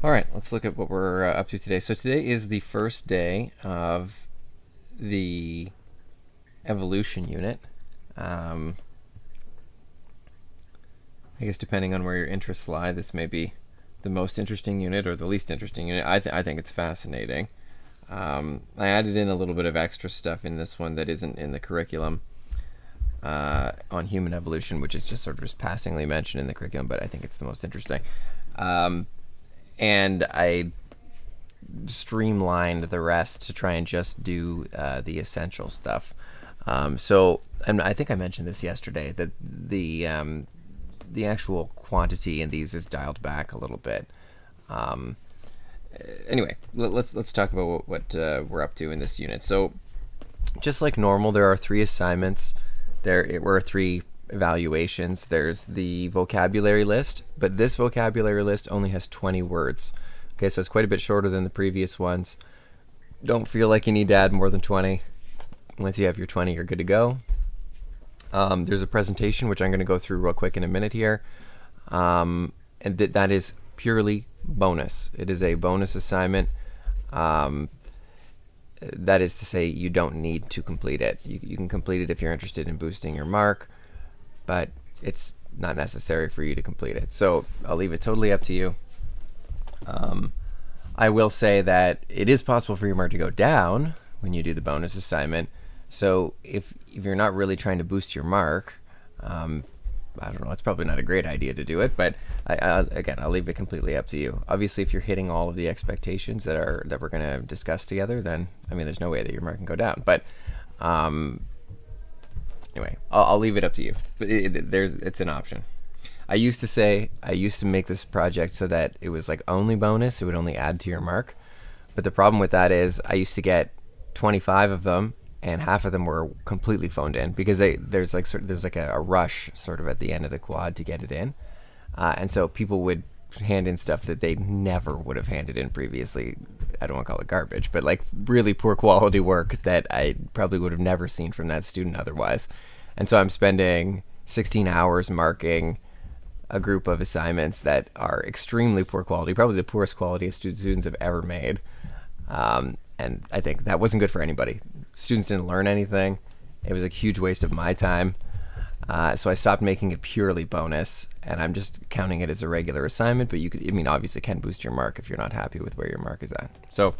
All right, let's look at what we're up to today. So today is the first day of the evolution unit. I guess depending on where your interests lie, this may be the most interesting unit or the least interesting unit. I think it's fascinating. I added in a little bit of extra stuff in this one that isn't in the curriculum on human evolution, which is just sort of just passingly mentioned in the curriculum, but I think it's the most interesting. And I streamlined the rest to try and just do the essential stuff. And I think I mentioned this yesterday, that the actual quantity in these is dialed back a little bit. Anyway, let's talk about what we're up to in this unit. So, just like normal, there are 3 assignments. There were 3 evaluations. There's the vocabulary list, but this vocabulary list only has 20 words. Okay, so it's quite a bit shorter than the previous ones. Don't feel like you need to add more than 20. Once you have your 20, you're good to go. There's a presentation, which I'm going to go through real quick in a minute here. And that is purely bonus. It is a bonus assignment. That is to say, you don't need to complete it. You can complete it if you're interested in boosting your mark, but it's not necessary for you to complete it. So I'll leave it totally up to you. I will say that it is possible for your mark to go down when you do the bonus assignment. So if you're not really trying to boost your mark, I don't know, it's probably not a great idea to do it, but again, I'll leave it completely up to you. Obviously, if you're hitting all of the expectations that we're going to discuss together, then I mean, there's no way that your mark can go down. But anyway, I'll leave it up to you. But it's an option. I used to make this project so that it was like only bonus. It would only add to your mark. But the problem with that is I used to get 25 of them, and half of them were completely phoned in because there's like a rush sort of at the end of the quad to get it in, and so people would hand in stuff that they never would have handed in previously. I don't want to call it garbage, but like really poor quality work that I probably would have never seen from that student otherwise. And so I'm spending 16 hours marking a group of assignments that are extremely poor quality, probably the poorest quality students have ever made. And I think that wasn't good for anybody. Students didn't learn anything. It was a huge waste of my time. So I stopped making it purely bonus, and I'm just counting it as a regular assignment, but obviously can boost your mark if you're not happy with where your mark is at. So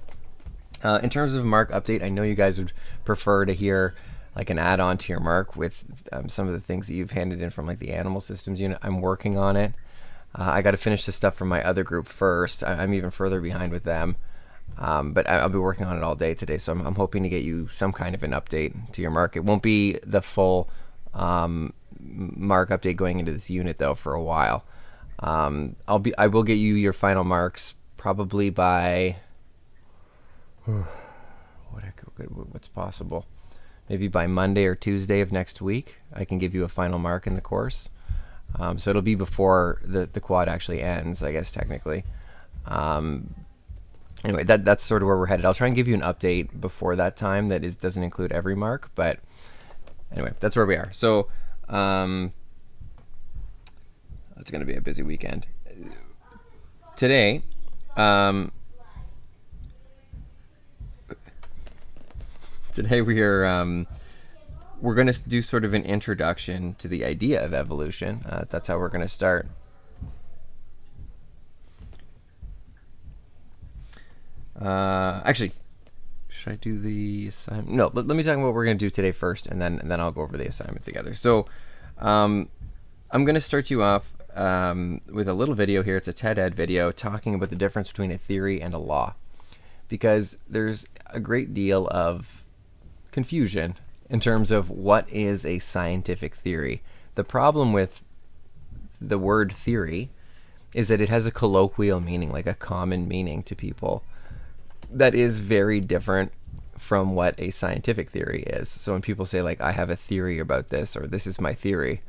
in terms of mark update, I know you guys would prefer to hear like an add-on to your mark with some of the things that you've handed in from like the animal systems unit. I'm working on it. I got to finish the stuff from my other group first. I'm even further behind with them. But I'll be working on it all day today, so I'm hoping to get you some kind of an update to your mark. It won't be the full mark update going into this unit though for a while. I will get you your final marks probably by what's possible, maybe by Monday or Tuesday of next week. I can give you a final mark in the course, so it'll be before the quad actually ends, I guess technically. Anyway, that's sort of where we're headed. I'll try and give you an update before that time that doesn't include every mark, but anyway, that's where we are. So it's going to be a busy weekend. Today, we're going to do sort of an introduction to the idea of evolution. That's how we're going to start. Actually, should I do the assignment? No, let me talk about what we're going to do today first, and then I'll go over the assignment together. So I'm going to start you off with a little video here. It's a TED Ed video talking about the difference between a theory and a law, because there's a great deal of confusion in terms of what is a scientific theory. The problem with the word theory is that it has a colloquial meaning, like a common meaning to people, that is very different from what a scientific theory is. So when people say like, I have a theory about this, or this is my theory,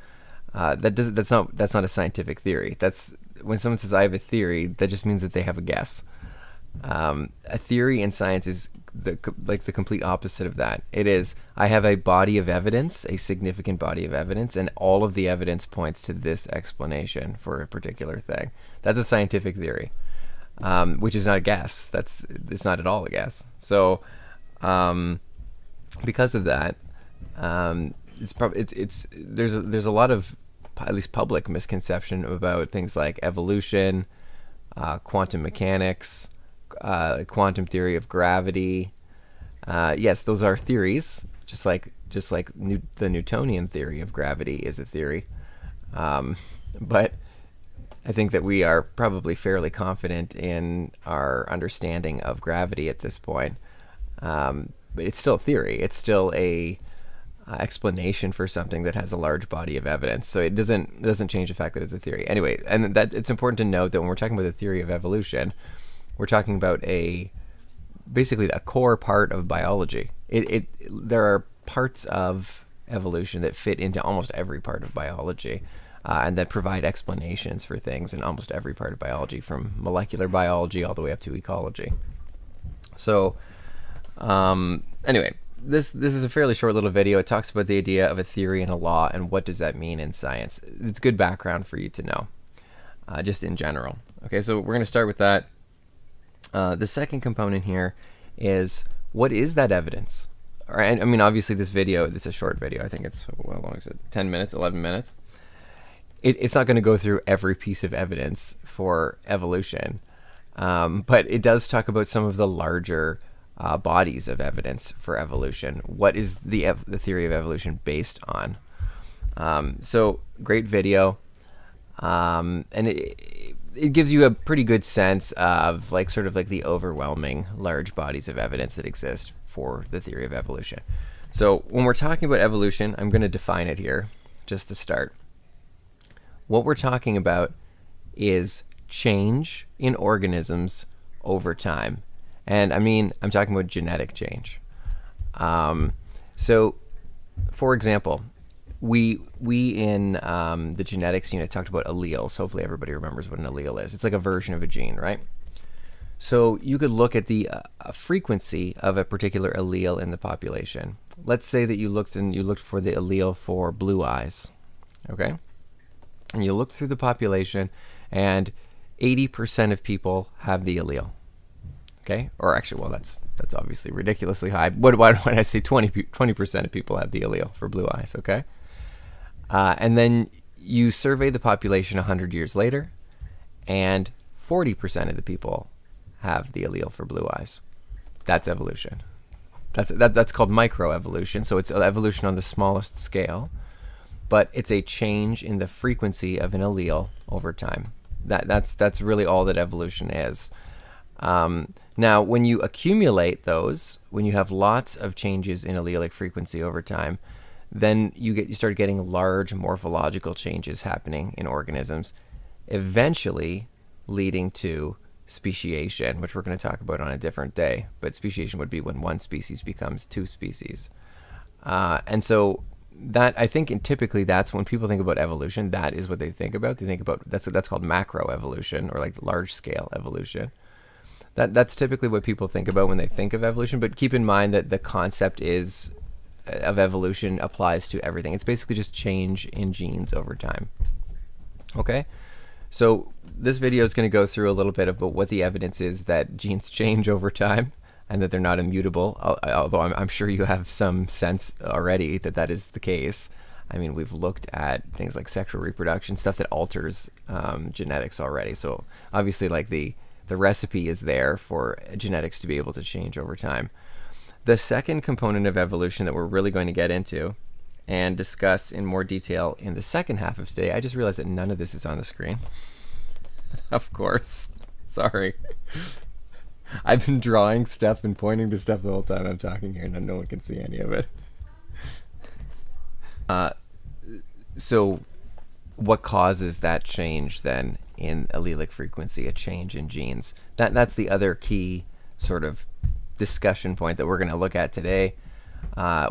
that's not a scientific theory. That's when someone says I have a theory, that just means that they have a guess. A theory in science is the complete opposite of that. It is, I have a body of evidence, a significant body of evidence, and all of the evidence points to this explanation for a particular thing. That's a scientific theory. which is not a guess. It's not at all a guess. So because of that, there's a lot of, at least public, misconception about things like evolution, quantum mechanics, quantum theory of gravity. Yes, those are theories, just like the Newtonian theory of gravity is a theory. But I think that we are probably fairly confident in our understanding of gravity at this point. But it's still a theory. It's still a explanation for something that has a large body of evidence. So it doesn't change the fact that it's a theory. Anyway, and that it's important to note that when we're talking about the theory of evolution, we're talking about basically a core part of biology. There are parts of evolution that fit into almost every part of biology, and that provide explanations for things in almost every part of biology, from molecular biology all the way up to ecology. So anyway, this is a fairly short little video. It talks about the idea of a theory and a law, and what does that mean in science. It's good background for you to know, just in general. Okay, so we're going to start with that. The second component here is, what is that evidence? All right, I mean, obviously this is a short video. I think it's, how long is it? 10 minutes, 11 minutes. It's not going to go through every piece of evidence for evolution, but it does talk about some of the larger bodies of evidence for evolution. What is the theory of evolution based on? So great video, and it gives you a pretty good sense of sort of the overwhelming large bodies of evidence that exist for the theory of evolution. So when we're talking about evolution, I'm going to define it here just to start. What we're talking about is change in organisms over time. And I mean, I'm talking about genetic change. So, for example, we in the genetics unit talked about alleles. Hopefully everybody remembers what an allele is. It's like a version of a gene, right? So you could look at the frequency of a particular allele in the population. Let's say that you looked for the allele for blue eyes, okay? And you looked through the population, and 80% of people have the allele. Okay, or actually, well, that's obviously ridiculously high. Why did I say 20% of people have the allele for blue eyes? Okay, and then you survey the population 100 years later, and 40% of the people have the allele for blue eyes. That's evolution. That's called microevolution. So it's evolution on the smallest scale, but it's a change in the frequency of an allele over time. That's really all that evolution is. Now, when you accumulate those, when you have lots of changes in allelic frequency over time, then you start getting large morphological changes happening in organisms, eventually leading to speciation, which we're going to talk about on a different day. But speciation would be when one species becomes two species. And so that, I think, typically that's when people think about evolution, that is what they think about. They think about, that's called macroevolution, or large scale evolution. That's typically what people think about when they think of evolution, but keep in mind that the concept of evolution applies to everything. It's basically just change in genes over time. Okay? So this video is going to go through a little bit about what the evidence is that genes change over time and that they're not immutable, although I'm sure you have some sense already that is the case. I mean, we've looked at things like sexual reproduction, stuff that alters genetics already. So obviously, the recipe is there for genetics to be able to change over time. The second component of evolution that we're really going to get into and discuss in more detail in the second half of today, I just realized that none of this is on the screen. Of course. Sorry. I've been drawing stuff and pointing to stuff the whole time I'm talking here, and no one can see any of it. So what causes that change then in allelic frequency, a change in genes? That's the other key sort of discussion point that we're going to look at today,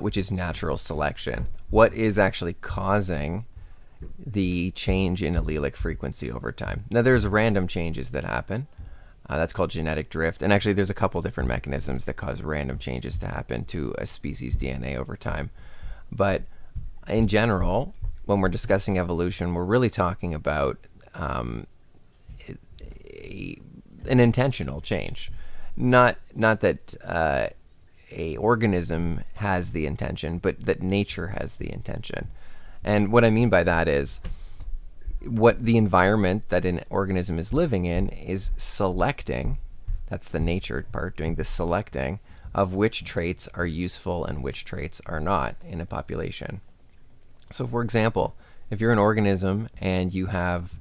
which is natural selection. What is actually causing the change in allelic frequency over time? Now, there's random changes that happen. That's called genetic drift. And actually, there's a couple different mechanisms that cause random changes to happen to a species' DNA over time. But in general, when we're discussing evolution, we're really talking about an intentional change. Not that a organism has the intention, but that nature has the intention. And what I mean by that is what the environment that an organism is living in is selecting. That's the nature part, doing the selecting of which traits are useful and which traits are not in a population. So for example, if you're an organism and you have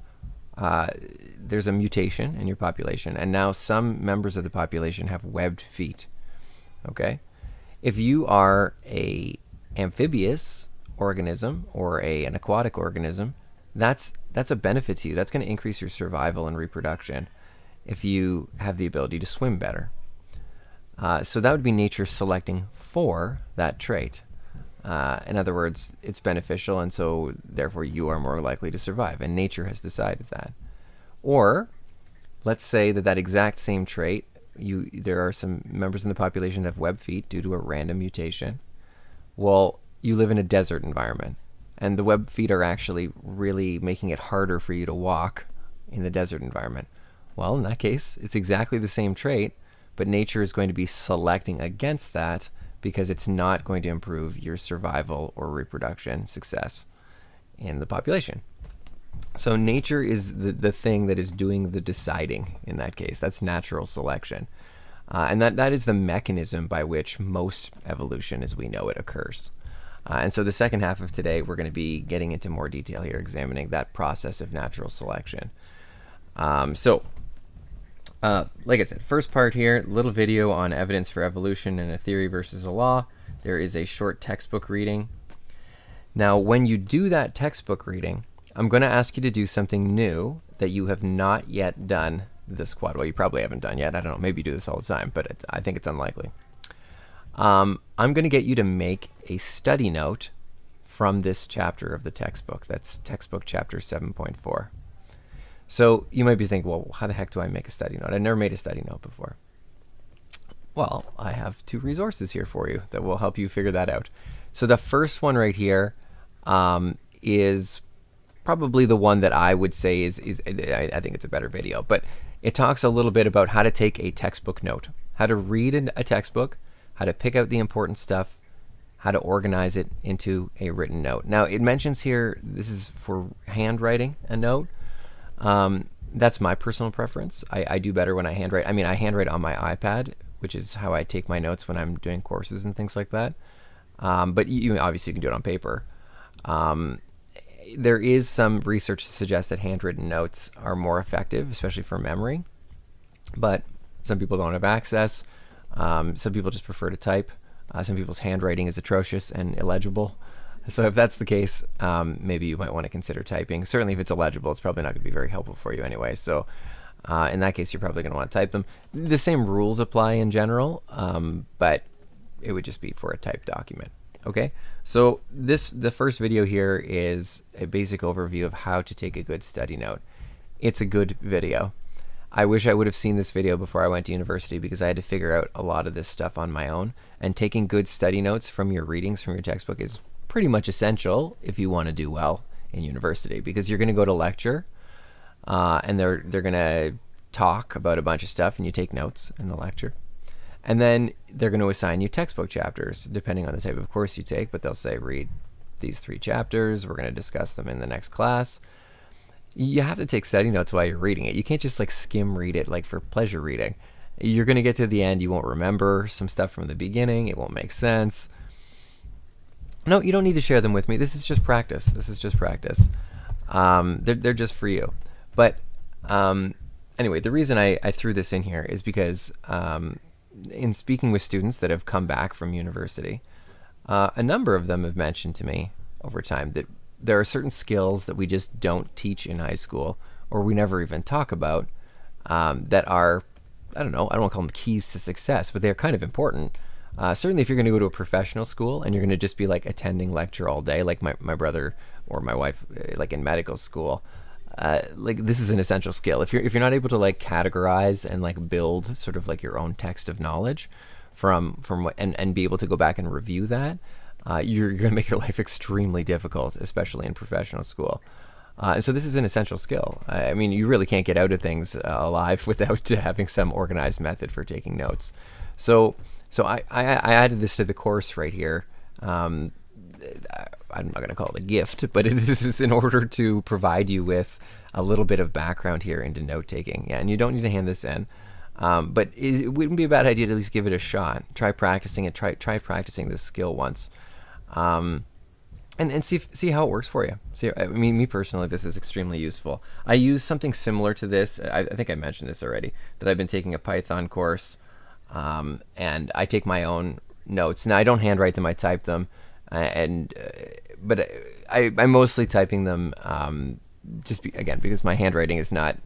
there's a mutation in your population, and now some members of the population have webbed feet. Okay, if you are a amphibious organism or an aquatic organism, that's a benefit to you. That's going to increase your survival and reproduction if you have the ability to swim better. So that would be nature selecting for that trait. In other words, it's beneficial, and so therefore you are more likely to survive, and nature has decided that. Or let's say that exact same trait, there are some members in the population that have web feet due to a random mutation. Well, you live in a desert environment, and the web feet are actually really making it harder for you to walk in the desert environment. Well, in that case, it's exactly the same trait, but nature is going to be selecting against that because it's not going to improve your survival or reproduction success in the population. So nature is the thing that is doing the deciding in that case. That's natural selection. And that is the mechanism by which most evolution as we know it occurs. And so the second half of today, we're going to be getting into more detail here, examining that process of natural selection. Like I said, first part here, little video on evidence for evolution and a theory versus a law. There is a short textbook reading. Now, when you do that textbook reading, I'm going to ask you to do something new that you have not yet done this quad. Well, you probably haven't done yet. I don't know. Maybe you do this all the time, but I think it's unlikely. I'm going to get you to make a study note from this chapter of the textbook. That's textbook chapter 7.4. So you might be thinking, well, how the heck do I make a study note? I've never made a study note before. Well, I have two resources here for you that will help you figure that out. So the first one right here is probably the one that I would say is I think it's a better video, but it talks a little bit about how to take a textbook note, how to read a textbook, how to pick out the important stuff, how to organize it into a written note. Now it mentions here, this is for handwriting a note. That's my personal preference. I do better when I handwrite. I mean, I handwrite on my iPad, which is how I take my notes when I'm doing courses and things like that. But you obviously can do it on paper. There is some research to suggest that handwritten notes are more effective, especially for memory. But some people don't have access. Some people just prefer to type. Some people's handwriting is atrocious and illegible. So if that's the case, maybe you might want to consider typing. Certainly if it's illegible, it's probably not going to be very helpful for you anyway. So in that case, you're probably going to want to type them. The same rules apply in general, but it would just be for a typed document. Okay, so the first video here is a basic overview of how to take a good study note. It's a good video. I wish I would have seen this video before I went to university because I had to figure out a lot of this stuff on my own. And taking good study notes from your readings from your textbook is pretty much essential if you want to do well in university, because you're going to go to lecture and they're going to talk about a bunch of stuff and you take notes in the lecture. And then they're going to assign you textbook chapters depending on the type of course you take, but they'll say read these 3 chapters. We're going to discuss them in the next class. You have to take study notes while you're reading it. You can't just like skim read it like for pleasure reading. You're going to get to the end, you won't remember some stuff from the beginning, it won't make sense. No, you don't need to share them with me. This is just practice. They're just for you. But anyway, the reason I threw this in here is because in speaking with students that have come back from university, a number of them have mentioned to me over time that there are certain skills that we just don't teach in high school, or we never even talk about, that are, I don't want to call them keys to success, but they're kind of important. Certainly if you're going to go to a professional school and you're going to just be like attending lecture all day, like my brother or my wife, like in medical school, like this is an essential skill. If you're not able to like categorize and like build sort of like your own text of knowledge from what and be able to go back and review that, you're going to make your life extremely difficult, especially in professional school. And so this is an essential skill. I mean, you really can't get out of things alive without having some organized method for taking notes. So I added this to the course right here. I'm not going to call it a gift, but this is in order to provide you with a little bit of background here into note taking. Yeah, and you don't need to hand this in. But it wouldn't be a bad idea to at least give it a shot. Try practicing it. Try practicing this skill once. And see how it works for you. See, I mean, me personally, this is extremely useful. I use something similar to this. I think I mentioned this already, that I've been taking a Python course, and I take my own notes. Now, I don't handwrite them, I type them, but I'm mostly typing them again, because my handwriting is not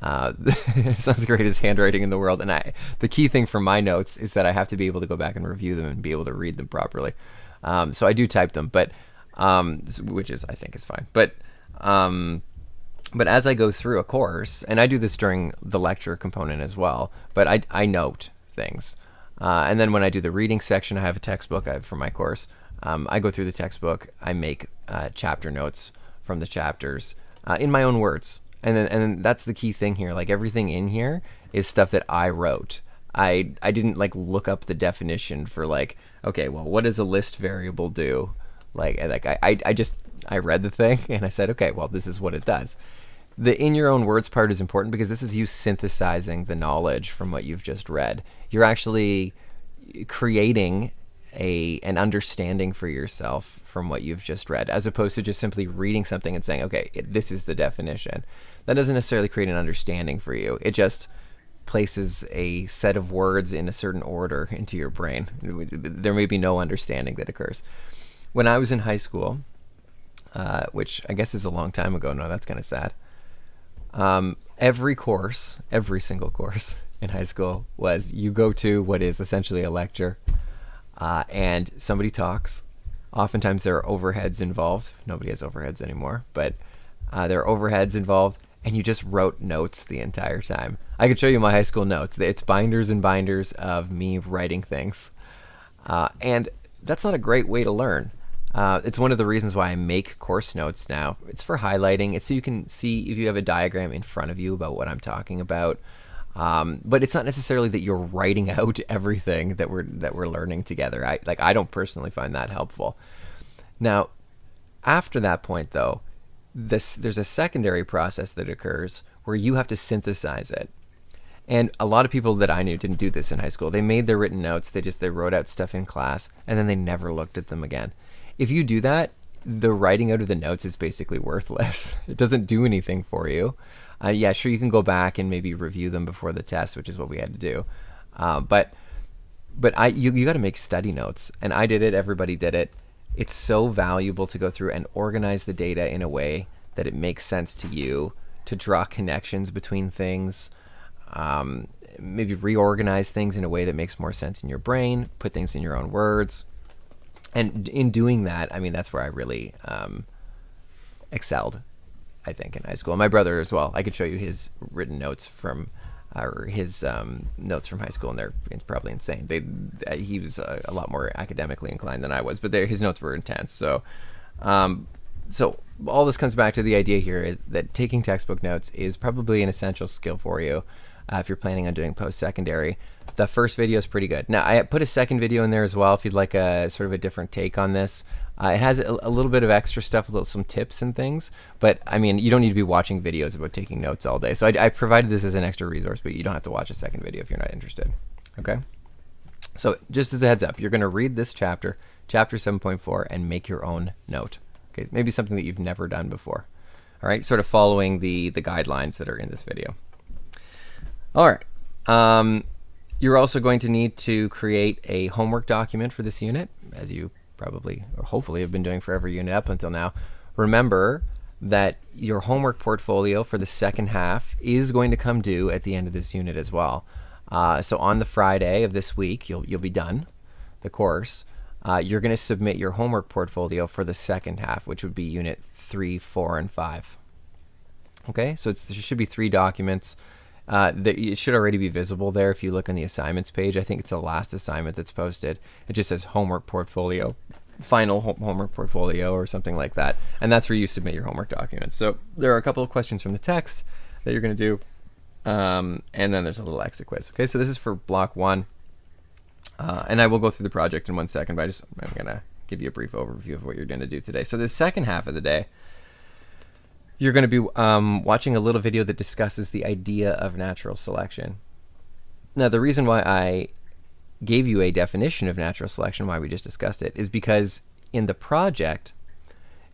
it's not the greatest handwriting in the world. And the key thing for my notes is that I have to be able to go back and review them and be able to read them properly. So I do type them, but which I think is fine. But as I go through a course, and I do this during the lecture component as well, but I note things. And then when I do the reading section, I have a textbook for my course. I go through the textbook. I make chapter notes from the chapters in my own words. And then that's the key thing here. Like, everything in here is stuff that I wrote. I didn't like look up the definition for like, okay, well, what does a list variable do? I read the thing and I said, okay, well, this is what it does. The in your own words part is important because this is you synthesizing the knowledge from what you've just read. You're actually creating an understanding for yourself from what you've just read, as opposed to just simply reading something and saying, okay, this is the definition. That doesn't necessarily create an understanding for you. It just places a set of words in a certain order into your brain. There may be no understanding that occurs. When I was in high school, which I guess is a long time ago now, that's kind of sad. Every single course in high school was you go to what is essentially a lecture, and somebody talks. Oftentimes there are overheads involved. Nobody has overheads anymore, but there are overheads involved, and you just wrote notes the entire time. I could show you my high school notes. It's binders and binders of me writing things. And that's not a great way to learn. It's one of the reasons why I make course notes now. It's for highlighting. It's so you can see if you have a diagram in front of you about what I'm talking about. But it's not necessarily that you're writing out everything that we're learning together. I don't personally find that helpful. Now, after that point, though, there's a secondary process that occurs where you have to synthesize it. And a lot of people that I knew didn't do this in high school. They made their written notes. They wrote out stuff in class, and then they never looked at them again. If you do that, the writing out of the notes is basically worthless. It doesn't do anything for you. Yeah, sure, you can go back and maybe review them before the test, which is what we had to do. But you got to make study notes, and I did it. Everybody did it. It's so valuable to go through and organize the data in a way that it makes sense to you, to draw connections between things, maybe reorganize things in a way that makes more sense in your brain, put things in your own words. And in doing that, I mean, that's where I really excelled, I think, in high school. And my brother as well. I could show you his written notes from, or his notes from high school, and it's probably insane. He was a lot more academically inclined than I was, but his notes were intense. So all this comes back to the idea here is that taking textbook notes is probably an essential skill for you if you're planning on doing post-secondary. The first video is pretty good. Now, I put a second video in there as well if you'd like a sort of a different take on this. It has a little bit of extra stuff, some tips and things, but I mean, you don't need to be watching videos about taking notes all day. So I provided this as an extra resource, but you don't have to watch a second video if you're not interested. Okay? So just as a heads up, you're going to read this chapter, chapter 7.4, and make your own note. Okay? Maybe something that you've never done before. All right? Sort of following the guidelines that are in this video. All right. You're also going to need to create a homework document for this unit, as you probably or hopefully have been doing for every unit up until now. Remember that your homework portfolio for the second half is going to come due at the end of this unit as well. So on the Friday of this week, you'll be done the course. You're going to submit your homework portfolio for the second half, which would be unit 3, 4, and 5. Okay, so there should be 3 documents. It should already be visible there if you look on the assignments page. I think it's the last assignment that's posted. It just says homework portfolio, final homework portfolio or something like that. And that's where you submit your homework documents. So there are a couple of questions from the text that you're going to do. And then there's a little exit quiz. Okay, so this is for block 1. And I will go through the project in 1 second, but I'm going to give you a brief overview of what you're going to do today. So the second half of the day, you're going to be watching a little video that discusses the idea of natural selection. Now, the reason why I gave you a definition of natural selection, why we just discussed it, is because in the project,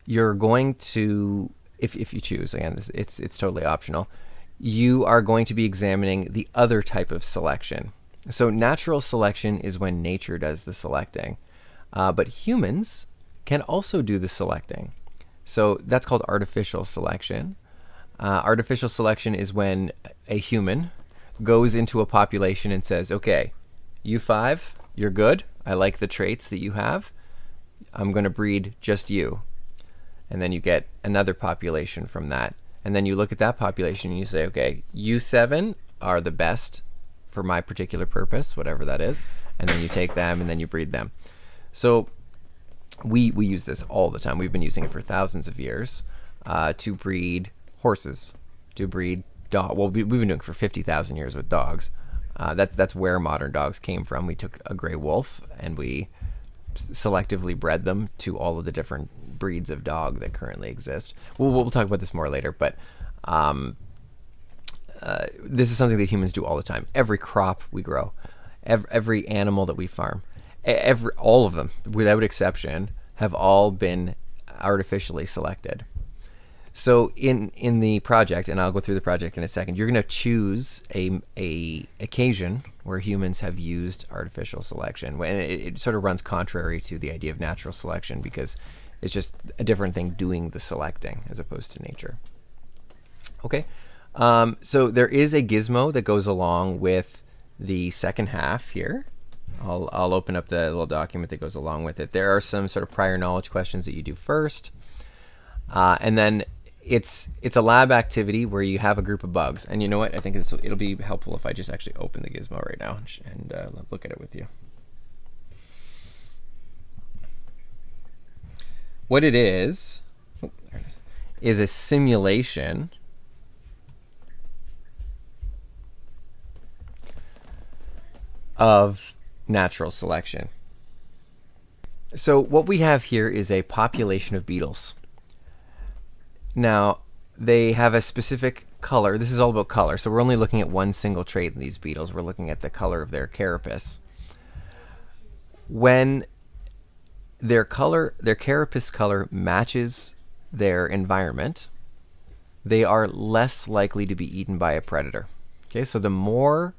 you're going to, if you choose, again, it's totally optional, you are going to be examining the other type of selection. So natural selection is when nature does the selecting, but humans can also do the selecting. So that's called artificial selection. Artificial selection is when a human goes into a population and says, okay, you 5, you're good. I like the traits that you have. I'm going to breed just you. And then you get another population from that. And then you look at that population and you say, okay, you 7 are the best for my particular purpose, whatever that is. And then you take them and then you breed them. So we use this all the time. We've been using it for thousands of years to breed horses, to breed dogs. Well, we've been doing it for 50,000 years with dogs. That's where modern dogs came from. We took a gray wolf and we selectively bred them to all of the different breeds of dog that currently exist. We'll talk about this more later, but this is something that humans do all the time. Every crop we grow, every animal that we farm, all of them, without exception, have all been artificially selected. So in the project, and I'll go through the project in a second, you're going to choose a occasion where humans have used artificial selection. And it sort of runs contrary to the idea of natural selection because it's just a different thing doing the selecting as opposed to nature. Okay, so there is a gizmo that goes along with the second half here. I'll open up the little document that goes along with it. There are some sort of prior knowledge questions that you do first, and then it's a lab activity where you have a group of bugs. And you know what? I think it'll be helpful if I just actually open the gizmo right now and look at it with you. What it is a simulation of natural selection. So what we have here is a population of beetles. Now, they have a specific color. This is all about color. So we're only looking at one single trait in these beetles. We're looking at the color of their carapace. When their carapace color matches their environment, they are less likely to be eaten by a predator. Okay, so the more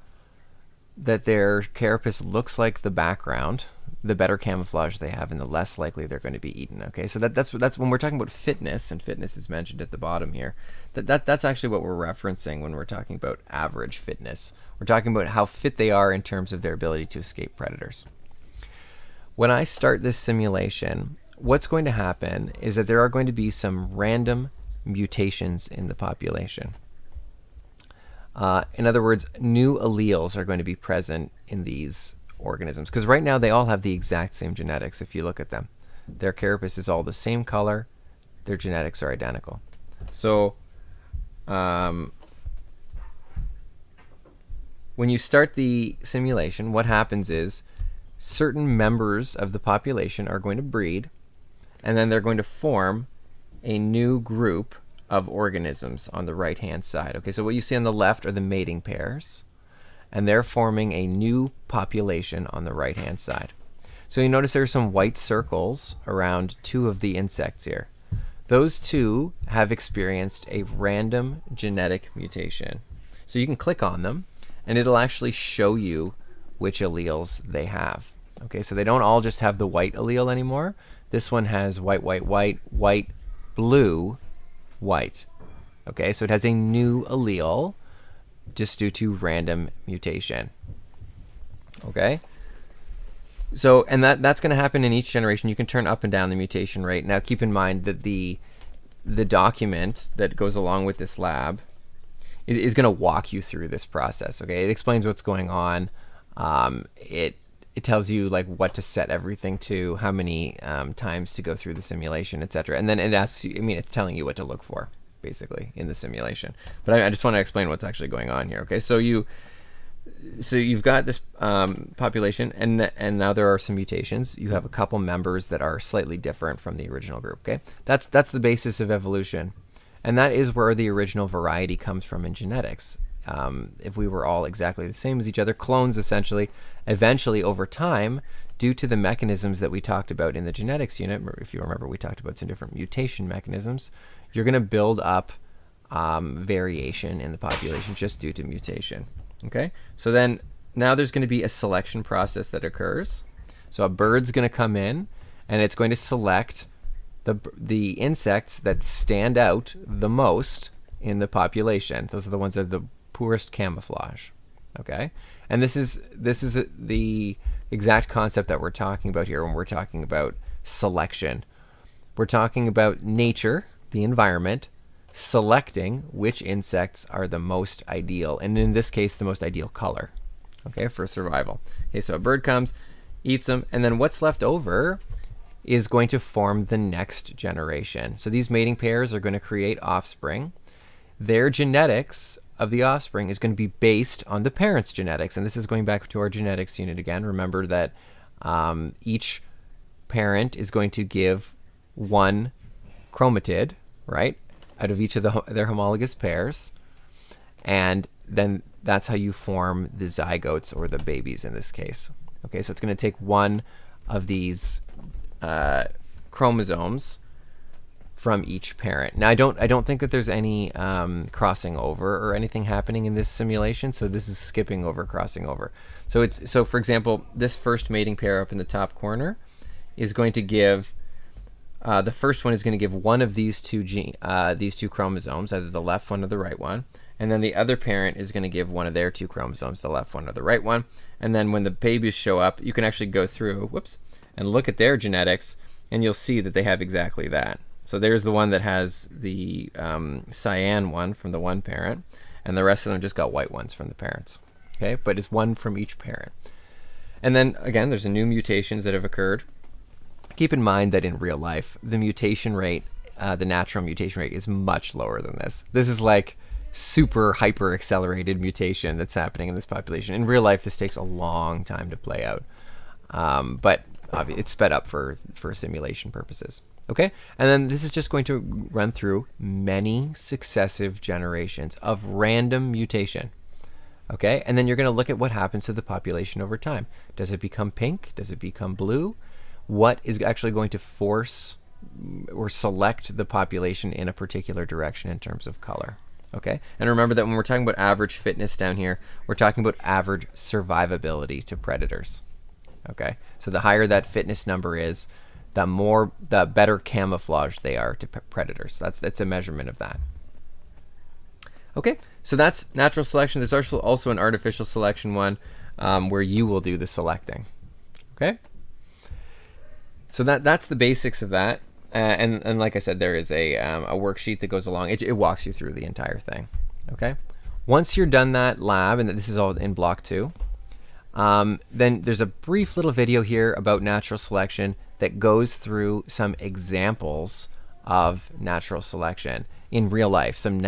that their carapace looks like the background, the better camouflage they have and the less likely they're going to be eaten. Okay, so that's when we're talking about fitness, and fitness is mentioned at the bottom here. That's actually what we're referencing when we're talking about average fitness. We're talking about how fit they are in terms of their ability to escape predators. When I start this simulation, what's going to happen is that there are going to be some random mutations in the population. In other words, new alleles are going to be present in these organisms, because right now they all have the exact same genetics. If you look at them, their carapace is all the same color, their genetics are identical. So when you start the simulation, what happens is certain members of the population are going to breed, and then they're going to form a new group of organisms on the right hand side. Okay, so what you see on the left are the mating pairs, and they're forming a new population on the right hand side. So you notice there's some white circles around 2 of the insects here. Those 2 have experienced a random genetic mutation. So you can click on them and it'll actually show you which alleles they have. Okay, so they don't all just have the white allele anymore. This one has white, white, white, white, blue, white. Okay, so it has a new allele just due to random mutation. Okay, so and that's going to happen in each generation. You can turn up and down the mutation rate. Now keep in mind that the document that goes along with this lab is going to walk you through this process. Okay, it explains what's going on. It it tells you like what to set everything to, how many times to go through the simulation, etc. And then it asks you, I mean, it's telling you what to look for basically in the simulation. But I just want to explain what's actually going on here. Okay, so you've got this population, and now there are some mutations. You have a couple members that are slightly different from the original group. Okay, that's the basis of evolution, and that is where the original variety comes from in genetics. If we were all exactly the same as each other, clones essentially, eventually over time, due to the mechanisms that we talked about in the genetics unit, if you remember, we talked about some different mutation mechanisms, you're going to build up variation in the population just due to mutation. Okay, so then now there's going to be a selection process that occurs. So a bird's going to come in, and it's going to select the insects that stand out the most in the population. Those are the ones that have the poorest camouflage. Okay, and this is the exact concept that we're talking about here when we're talking about selection. We're talking about nature, the environment, selecting which insects are the most ideal, and in this case the most ideal color, okay, for survival. Okay, so a bird comes, eats them, and then what's left over is going to form the next generation. So these mating pairs are going to create offspring. Their genetics of the offspring is going to be based on the parents' genetics, and this is going back to our genetics unit again. Remember that each parent is going to give one chromatid, right, out of each of their homologous pairs, and then that's how you form the zygotes, or the babies in this case. Okay, so it's going to take one of these chromosomes from each parent. Now I don't think that there's any crossing over or anything happening in this simulation, so this is skipping over crossing over. So for example, this first mating pair up in the top corner is going to give the first one is going to give one of these two chromosomes, either the left one or the right one, and then the other parent is going to give one of their two chromosomes, the left one or the right one. And then when the babies show up, you can actually go through, and look at their genetics, and you'll see that they have exactly that. So there's the one that has the cyan one from the one parent, and the rest of them just got white ones from the parents. Okay, but it's one from each parent. And then again, there's new mutations that have occurred. Keep in mind that in real life, the mutation rate, the natural mutation rate, is much lower than this. This is like super hyper accelerated mutation that's happening in this population. In real life, this takes a long time to play out, but it's sped up for simulation purposes. Okay, and then this is just going to run through many successive generations of random mutation. Okay, and then you're going to look at what happens to the population over time. Does it become pink? Does it become blue? What is actually going to force or select the population in a particular direction in terms of color? Okay, and remember that when we're talking about average fitness down here, we're talking about average survivability to predators. Okay, so the higher that fitness number is, the better camouflage they are to predators. That's a measurement of that. Okay, so that's natural selection. There's also an artificial selection one where you will do the selecting. Okay, so that's the basics of that. And like I said, there is a worksheet that goes along. It walks you through the entire thing. Okay, once you're done that lab, and this is all in block 2, then there's a brief little video here about natural selection that goes through some examples of natural selection in real life, some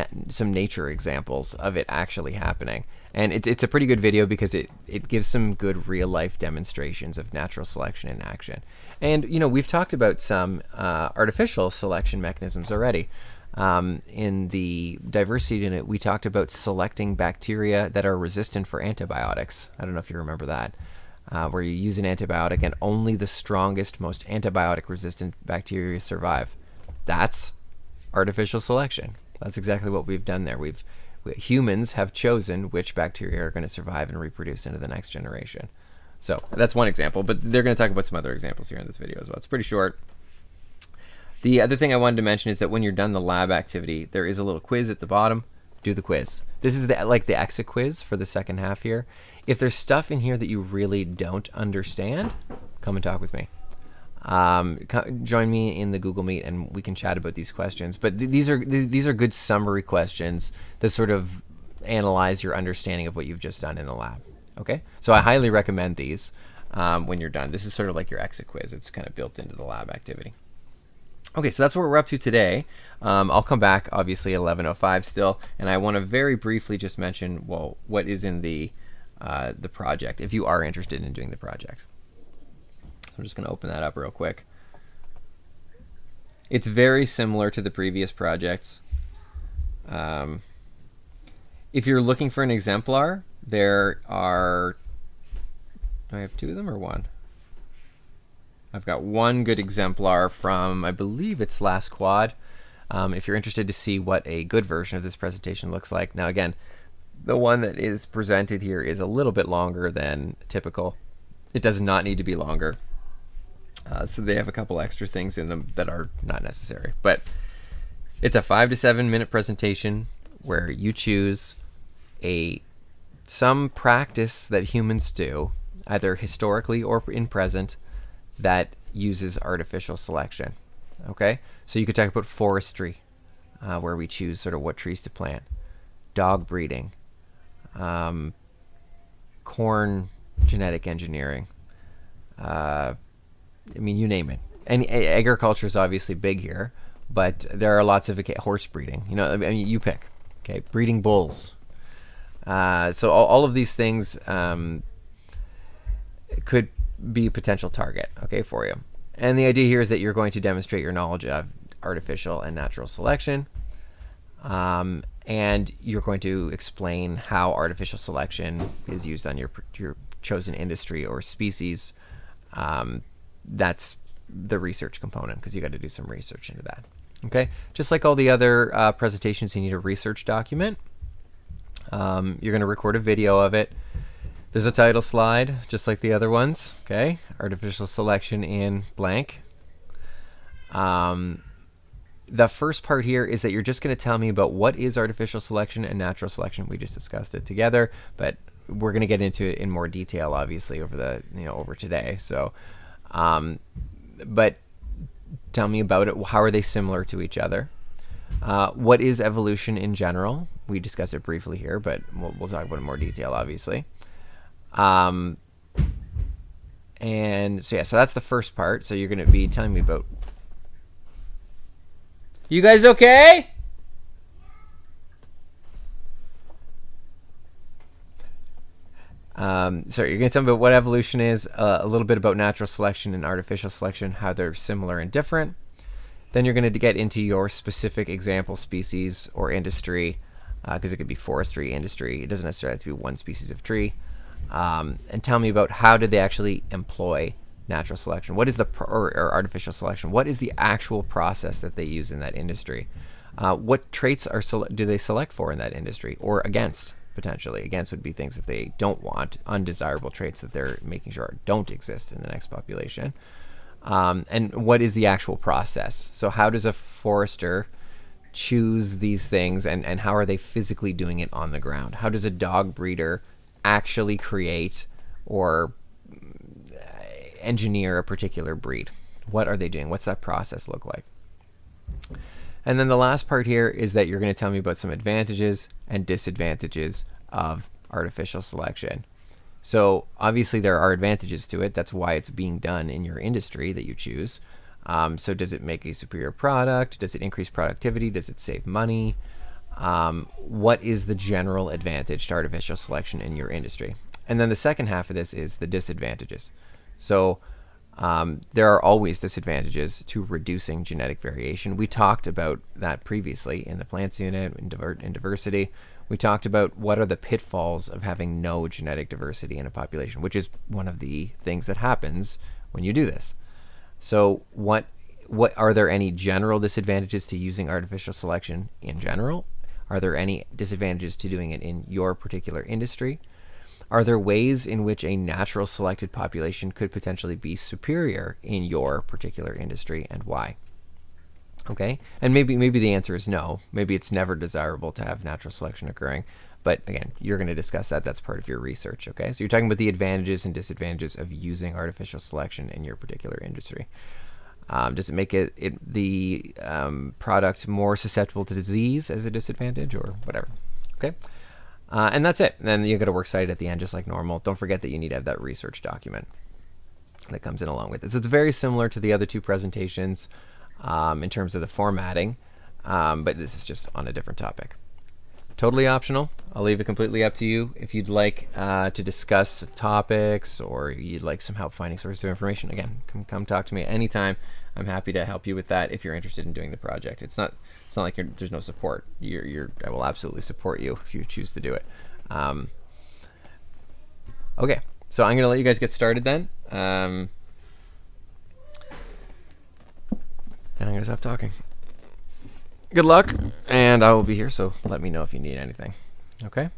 nature examples of it actually happening. And it's a pretty good video because it gives some good real life demonstrations of natural selection in action. And we've talked about some artificial selection mechanisms already. In the diversity unit, we talked about selecting bacteria that are resistant for antibiotics. I don't know if you remember that, where you use an antibiotic and only the strongest, most antibiotic-resistant bacteria survive. That's artificial selection. That's exactly what we've done there. Humans have chosen which bacteria are going to survive and reproduce into the next generation. So that's one example, but they're going to talk about some other examples here in this video as well. It's pretty short. The other thing I wanted to mention is that when you're done the lab activity, there is a little quiz at the bottom. Do the quiz. This is like the exit quiz for the second half here. If there's stuff in here that you really don't understand, come and talk with me. Join me in the Google Meet and we can chat about these questions. But these are good summary questions that sort of analyze your understanding of what you've just done in the lab. Okay, so I highly recommend these. when you're done. This is sort of like your exit quiz. It's kind of built into the lab activity. Okay, so that's what we're up to today. I'll come back, obviously, 11:05 still, and I want to very briefly just mention, well, what is in the project, if you are interested in doing the project. So I'm just going to open that up real quick. It's very similar to the previous projects. If you're looking for an exemplar, there are, do I have 2 of them or 1? I've got 1 good exemplar from, I believe it's last quad. If you're interested to see what a good version of this presentation looks like. Now again, the one that is presented here is a little bit longer than typical. It does not need to be longer. So they have a couple extra things in them that are not necessary. But it's a 5 to 7 minute presentation where you choose some practice that humans do, either historically or in present, that uses artificial selection. Okay, so you could talk about forestry, where we choose sort of what trees to plant, dog breeding, corn genetic engineering, I mean, you name it. And agriculture is obviously big here, but there are lots of horse breeding. You know, I mean, you pick. Okay, breeding bulls. So all of these things could be a potential target, okay, for you. And the idea here is that you're going to demonstrate your knowledge of artificial and natural selection, and you're going to explain how artificial selection is used on your chosen industry or species. That's the research component, because you got to do some research into that. Okay, just like all the other presentations, you need a research document. You're going to record a video of it. There's a title slide, just like the other ones. Okay, artificial selection in blank. The first part here is that you're just going to tell me about what is artificial selection and natural selection. We just discussed it together, but we're going to get into it in more detail, obviously, over today. So, but tell me about it. How are they similar to each other? What is evolution in general? We discussed it briefly here, but we'll talk about it in more detail, obviously. And so yeah, so that's the first part. So you're going to be telling me about. You guys okay? So you're going to tell me about what evolution is, a little bit about natural selection and artificial selection, how they're similar and different. Then you're going to get into your specific example species or industry, because it could be forestry, industry. It doesn't necessarily have to be one species of tree. And tell me about how did they actually employ natural selection? What is or artificial selection? What is the actual process that they use in that industry? What traits do they select for in that industry, or against, potentially? Against would be things that they don't want, undesirable traits that they're making sure don't exist in the next population. And what is the actual process? So how does a forester choose these things, and how are they physically doing it on the ground? How does a dog breeder actually create or engineer a particular breed? What are they doing? What's that process look like? And then the last part here is that you're going to tell me about some advantages and disadvantages of artificial selection. So obviously there are advantages to it. That's why it's being done in your industry that you choose. So does it make a superior product? Does it increase productivity? Does it save money? What is the general advantage to artificial selection in your industry? And then the second half of this is the disadvantages. So there are always disadvantages to reducing genetic variation. We talked about that previously in the plants unit, in diversity. We talked about what are the pitfalls of having no genetic diversity in a population, which is one of the things that happens when you do this. So what are there any general disadvantages to using artificial selection in general? Are there any disadvantages to doing it in your particular industry? Are there ways in which a natural selected population could potentially be superior in your particular industry, and why? Okay, and maybe the answer is no. Maybe it's never desirable to have natural selection occurring. But again, you're going to discuss that. That's part of your research. Okay, so you're talking about the advantages and disadvantages of using artificial selection in your particular industry. Does it make the product more susceptible to disease as a disadvantage, or whatever? Okay, and that's it. And then you got a works cited at the end, just like normal. Don't forget that you need to have that research document. that comes in along with it. So it's very similar to the other two presentations in terms of the formatting, but this is just on a different topic. Totally optional. I'll leave it completely up to you. If you'd like to discuss topics or you'd like some help finding sources of information, again, come talk to me anytime. I'm happy to help you with that if you're interested in doing the project. It's not like there's no support. I will absolutely support you if you choose to do it. Okay, so I'm gonna let you guys get started then, and I'm gonna stop talking. Good luck, and I will be here, so let me know if you need anything. Okay?